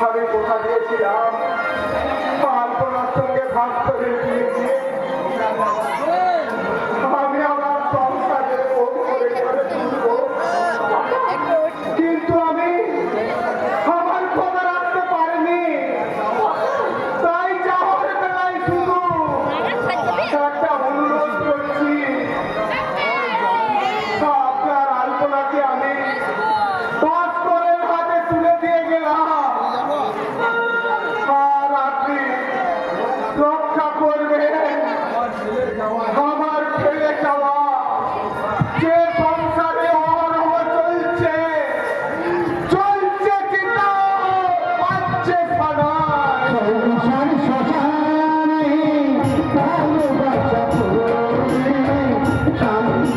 আমি কোথা দিয়েছিলাম আলপনার সঙ্গে ভাগ করে দিয়েছি। আমি আমার সংসারে কিন্তু আমি আমার কথা রাখতে পারিনি। তাই যাওয়ার বেলায় শুধু একটা অনুরোধ করছি, আপনার আলপনাকে আমি ভাস্করের হাতে তুলে দিয়ে গেলাম, আর আপনি রক্ষা করবেন আমার ফেলে যাওয়া যে সংসারে অহরহ চলছে চলছে চিতা পাচ্ছে সংসার শ্মশানে ভালোবাসা করে শান্ত